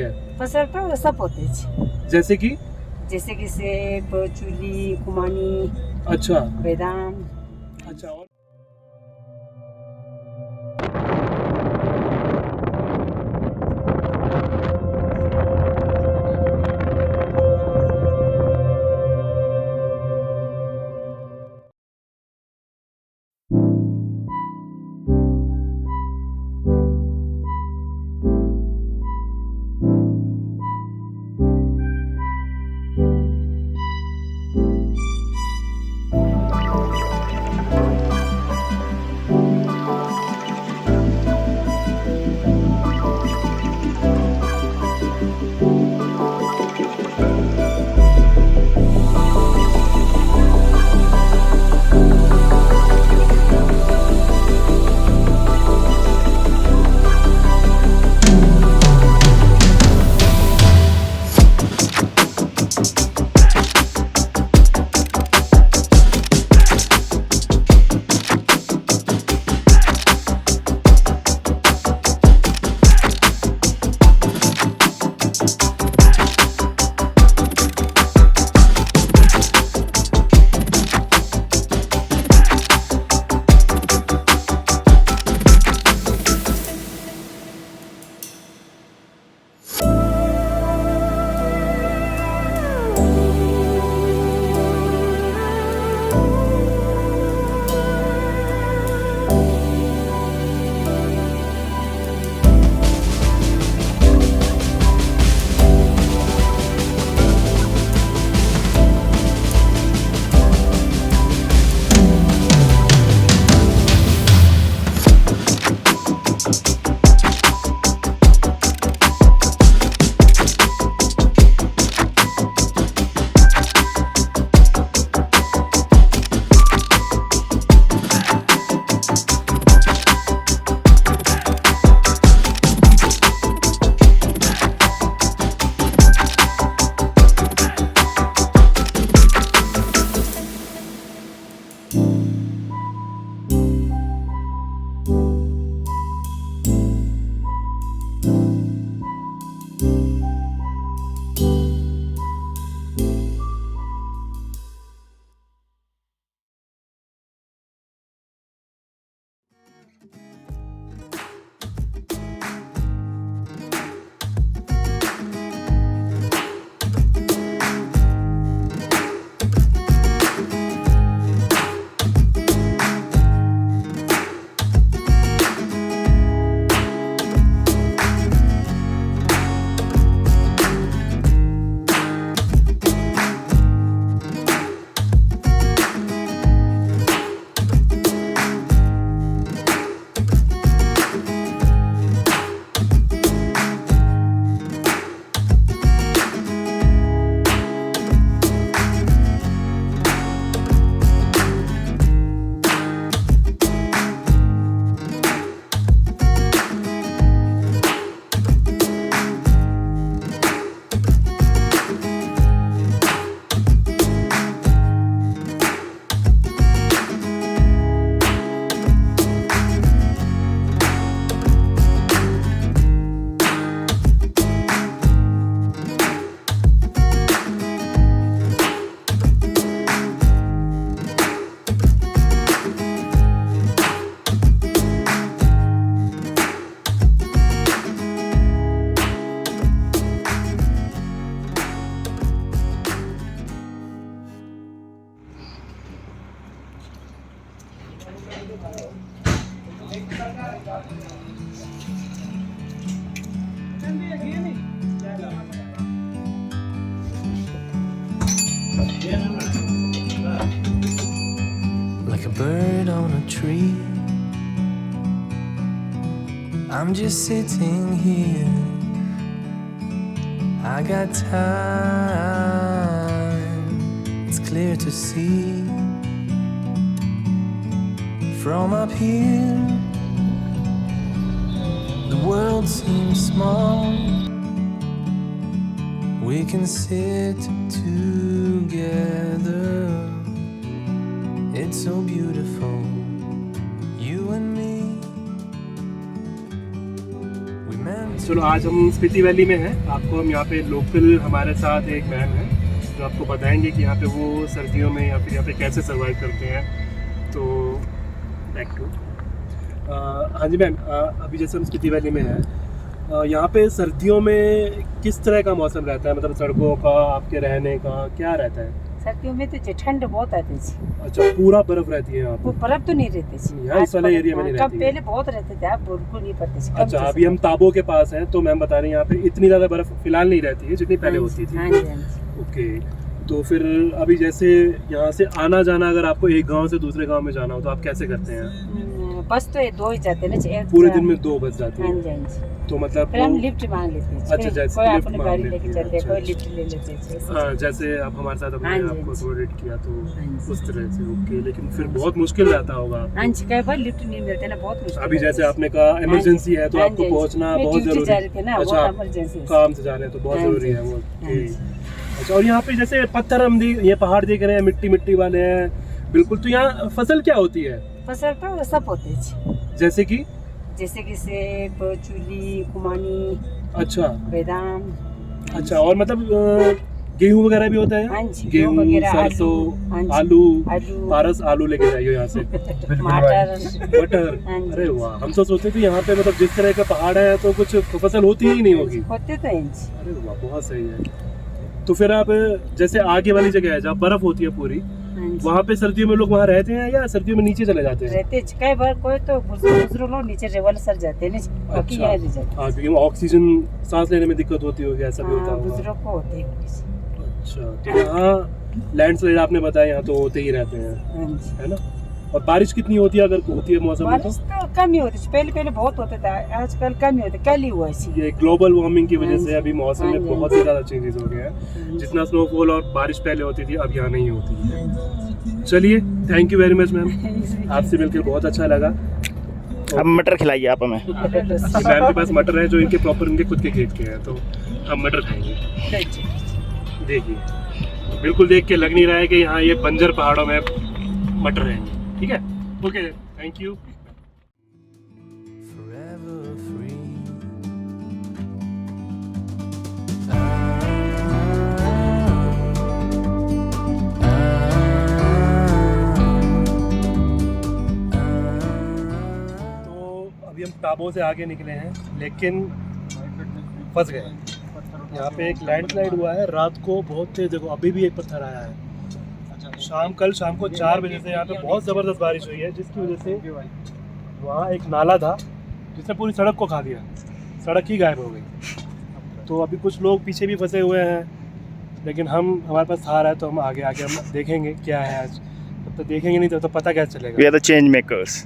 है? पसरटा सब होते छे, जैसे कि जैसे कि सेब, चूली, खुमानी, अच्छा बेदाम। अच्छा। और like a bird on a tree. I'm just sitting here. I got time, it's clear to see. From up here, the world seems small. We can sit together. It's so beautiful, you and me. We meant चलो आज हम Spiti valley में हैं। आपको हम यहाँ पे local हमारे साथ एक मैम है जो आपको बताएंगे कि यहाँ पे वो सर्दियों में या फिर यहाँ पे कैसे सर्वाइव करते हैं। तो बैक टू हाँ जी मैम, अभी जैसे हम स्पीति वैली में हैं, यहाँ पे सर्दियों में किस तरह का मौसम रहता है? मतलब सड़कों का, आपके रहने का क्या रहता है? सर्दियों में तो ठंड बहुत आती है। अच्छा, पूरा बर्फ रहती है यहाँ वो पे? बर्फ तो नहीं रहती यहाँ इस वाले एरिया में नहीं रहती है। पहले बहुत रहते थे, अब बिल्कुल नहीं पड़ते। अच्छा, अभी हम ताबो के पास हैं तो मैम बता रही हैं यहाँ पे इतनी ज़्यादा बर्फ फिलहाल नहीं रहती है जितनी पहले होती थी। हाँ जी, हाँ जी। ओके, तो फिर अभी जैसे यहाँ से आना जाना, अगर आपको एक गांव से दूसरे गांव में जाना हो तो आप कैसे करते हैं? बस तो ये 2 ही जाते हैं ना, पूरे दिन में 2 बस जाती हाँ है? जी, हाँ जी। तो मतलब फिर हम लिफ्ट मांग लेते हैं। अच्छा, जैसे कोई लिफ्ट अपनी मांग गाड़ी लेते लेके हैं, चलते हैं, अच्छा, कोई लिफ्ट ले लेते हैं। हाँ, जैसे आप हमारे साथ अपने हाँ जी, आपको हाँ जी। कोऑर्डिनेट किया तो हाँ जी। उस तरह से। ओके, लेकिन फिर बहुत मुश्किल रहता होगा आपको। हाँ जी, कई बार लिफ्ट नहीं मिलते ना, बहुत मुश्किल। अभी जैसे आपने कहा इमरजेंसी है तो हाँ आपको जी, पहुंचना मैं बहुत ड्यूटी जरूरी जा है। रही थी ना, अच्छा, बहुत आप इमरजेंसी है। काम से जा रहे हैं तो बहुत हाँ जरूरी जी, है वो। हाँ जी। अच्छा, और यहाँ पे जैसे पत्थर हम ये पहाड़ देख रहे हैं, मिट्टी मिट्टी वाले हैं बिल्कुल, तो यहाँ फसल क्या होती है? फसल तो सब होते हैं, जैसे कि सेब, चूली, खुमानी, अच्छा बादाम। अच्छा, और मतलब गेहूं वगैरह भी होता है? हाँ जी, गेहूं, वगैरह, सरसों, हाँ जी, आलू, पारस आलू लेके जाइए यहाँ से। टमाटर। मटर। हाँ जी। अरे वाह, हम तो सोचते थे यहाँ पे मतलब जिस तरह का पहाड़ है तो कुछ फसल होती ही नहीं होगी। होते तो हैं जी। अरे वाह, बहुत सही है। तो फिर आप जैसे आगे वाली जगह है जहाँ बर्फ होती है पूरी, हाँ जी। वहाँ पे सर्दियों में लोग वहाँ रहते हैं या सर्दियों में नीचे चले जाते हैं? रहते हैं, कई बार कोई तो बुजुर्ग लोग नीचे रेवल सर जाते हैं ना, बाकी यहाँ रह जाते हाँ, क्योंकि ऑक्सीजन सांस लेने में दिक्कत होती होगी, ऐसा भी हैं। होता हाँ, होगा। बुजुर्ग को होते हैं नीचे। अच्छा, तो यहाँ लैंडस्लाइड आपने बताया यहाँ तो होते ही रहते हैं, हाँ जी। है ना? और बारिश कितनी होती है अगर होती है मौसम में? बारिश तो कम ही होती है, पहले बहुत होते थे, आजकल कम ही होते। कल ही हुआ इसी। ये ग्लोबल वार्मिंग की वजह हाँ से जी, अभी मौसम हाँ में जी, बहुत हाँ ही ज़्यादा चेंजेस हो गए हैं। जितना स्नोफॉल और बारिश पहले होती थी अब यहाँ नहीं होती है। चलिए, thank you very much ma'am, आपसे मिलकर बहुत अच्छा लगा। अब मटर खिलाइए आप हमें। मैम के पास मटर है जो इनके प्रॉपर इनके खुद के खेत के हैं, तो हम मटर खाएंगे। देखिए, बिल्कुल देख के लग नहीं रहा है कि यहाँ ये बंजर पहाड़ों में मटर रहेंगे। ठीक है, okay, thank you. forever free. तो अभी हम ताबो से आगे निकले हैं लेकिन फंस गए। यहाँ पे एक लैंडस्लाइड हुआ है रात को बहुत तेज, देखो अभी भी एक पत्थर आया है। कल शाम को 4 बजे से यहाँ पे बहुत ज़बरदस्त बारिश हुई है, जिसकी वजह से वहाँ एक नाला था जिसने पूरी सड़क को खा दिया, सड़क ही गायब हो गई। तो अभी कुछ लोग पीछे भी फंसे हुए हैं, लेकिन हमारे पास थार है तो हम आगे हम देखेंगे क्या है आज। तब तो देखेंगे नहीं तो पता कैसे चलेगा। We are the change makers.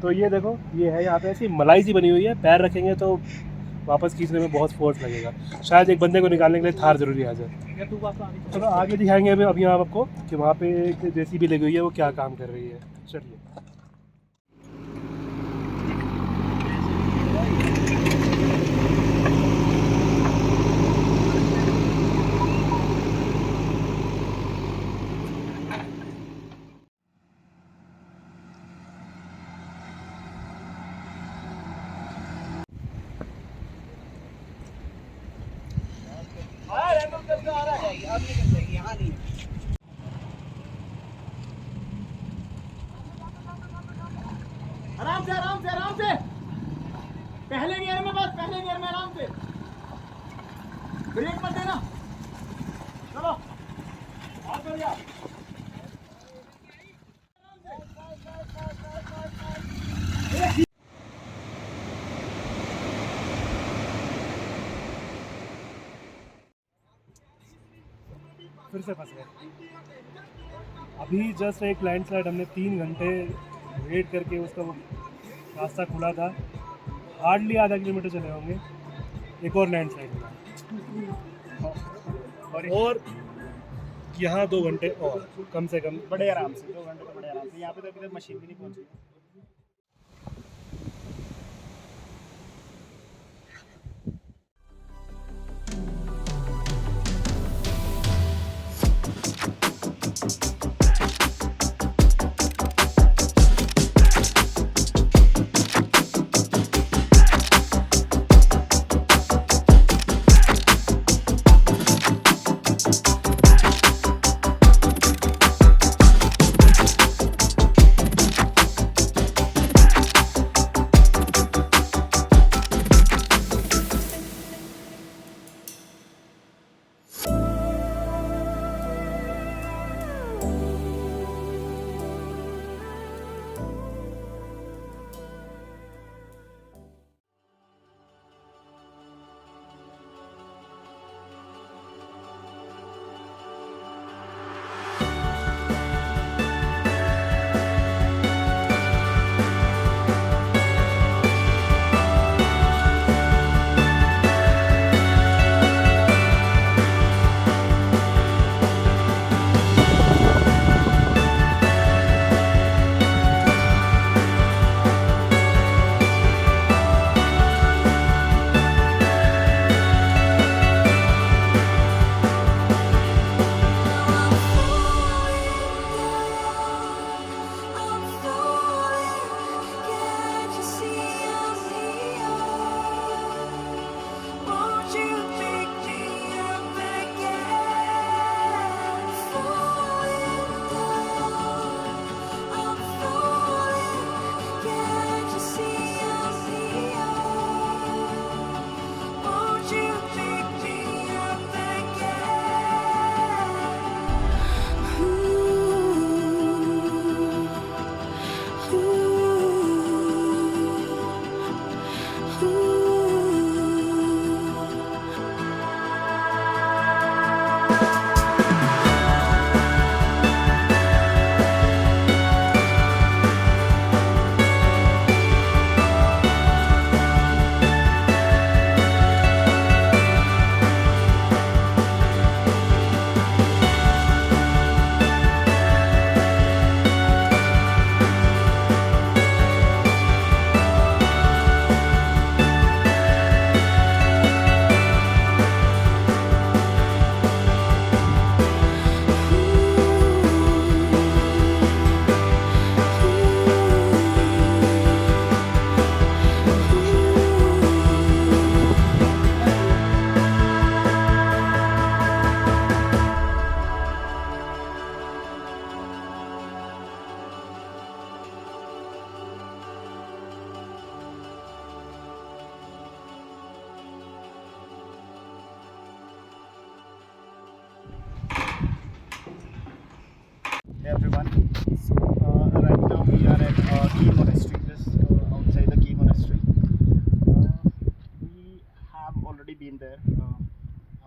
तो ये देखो, ये है यहाँ पे ऐसी मलाई सी बनी हुई है, पैर रखेंगे तो वापस खींचने में बहुत फोर्स लगेगा। शायद एक बंदे को निकालने के लिए थार जरूरी आ जाए। चलो आगे दिखाएंगे अभी हम आपको कि वहाँ पे एक जेसीबी लगी हुई है, वो क्या काम कर रही है। चलिए। आराम से आराम से आराम से, पहले गियर में बस, पहले गियर में आराम से, ब्रेक मत देना। चलो बहुत बढ़िया। फिर से फंस गए। अभी जस्ट एक लैंडस्लाइड, हमने 3 घंटे वेट करके उसका वो रास्ता खुला था, हार्डली आधा किलोमीटर चले होंगे, एक और लैंडस्लाइड मिला। और यहाँ 2 घंटे और कम से कम बड़े आराम से 2 घंटे तो बड़े आराम से। यहाँ पे तो अभी तक मशीन भी नहीं पहुँची।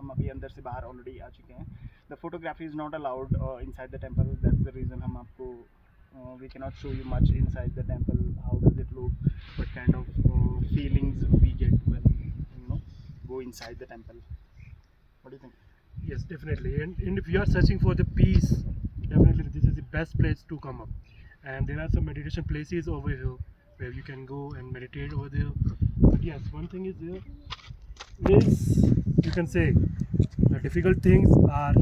हम अभी अंदर से बाहर ऑलरेडी आ चुके हैं. The photography is not allowed inside the temple. That's the reason हम आपको we cannot show you much inside the temple. How does it look? What kind of feelings we get when go inside the temple? What do you think? Yes, definitely. And if you are searching for the peace, definitely this is the best place to come up. And there are some meditation places over here where you can go and meditate over there. But yes, one thing is there is, you can say, the difficult things are,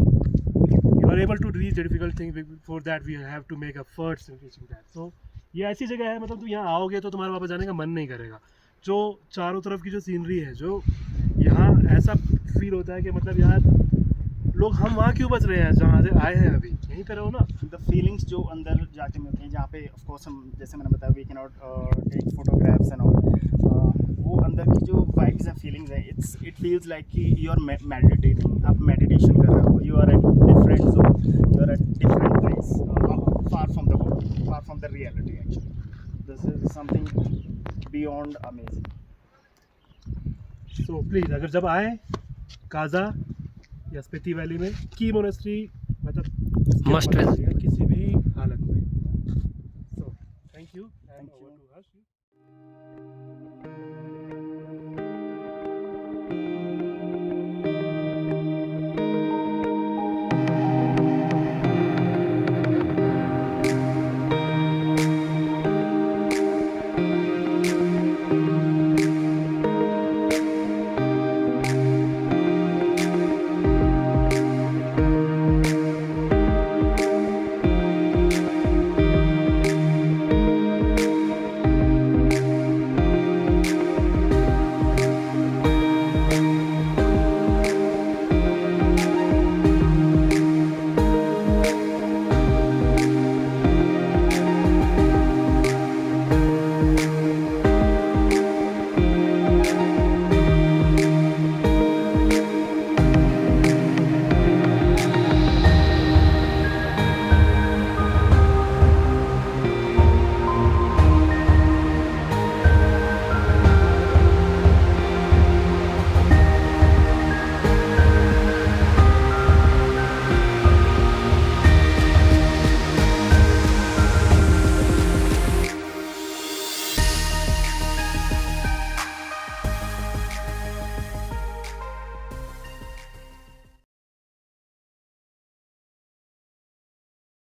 you are able to reach the difficult things. Before that we have to make efforts in reaching that. So ये ऐसी जगह है, मतलब तुम यहाँ आओगे तो तुम्हारा वापस जाने का मन नहीं करेगा. जो चारों तरफ की जो सीनरी है, जो यहाँ ऐसा फील होता है कि मतलब यार लोग हम वहाँ क्यों बच रहे हैं जहाँ से आए हैं, अभी यहीं पे रहो ना. द फीलिंग्स जो अंदर जाके मिलते हैं, जहाँ पे ऑफ कोर्स हम, जैसे मैंने बताया, we can not take photographs and all. वो अंदर की जो वाइब्स एंड फीलिंग्स हैं, इट फील्स लाइक कि यू आर मेडिटेटिंग. आप मेडिटेशन कर रहे हो. You are at different zone. You are at different place, far from the world, far from the reality. Actually this is something beyond amazing. So please, अगर जब आए काजा या Spiti valley में, की मोनेस्ट्री मतलब Must visit. किसी भी हालत में. So thank you. Thank you.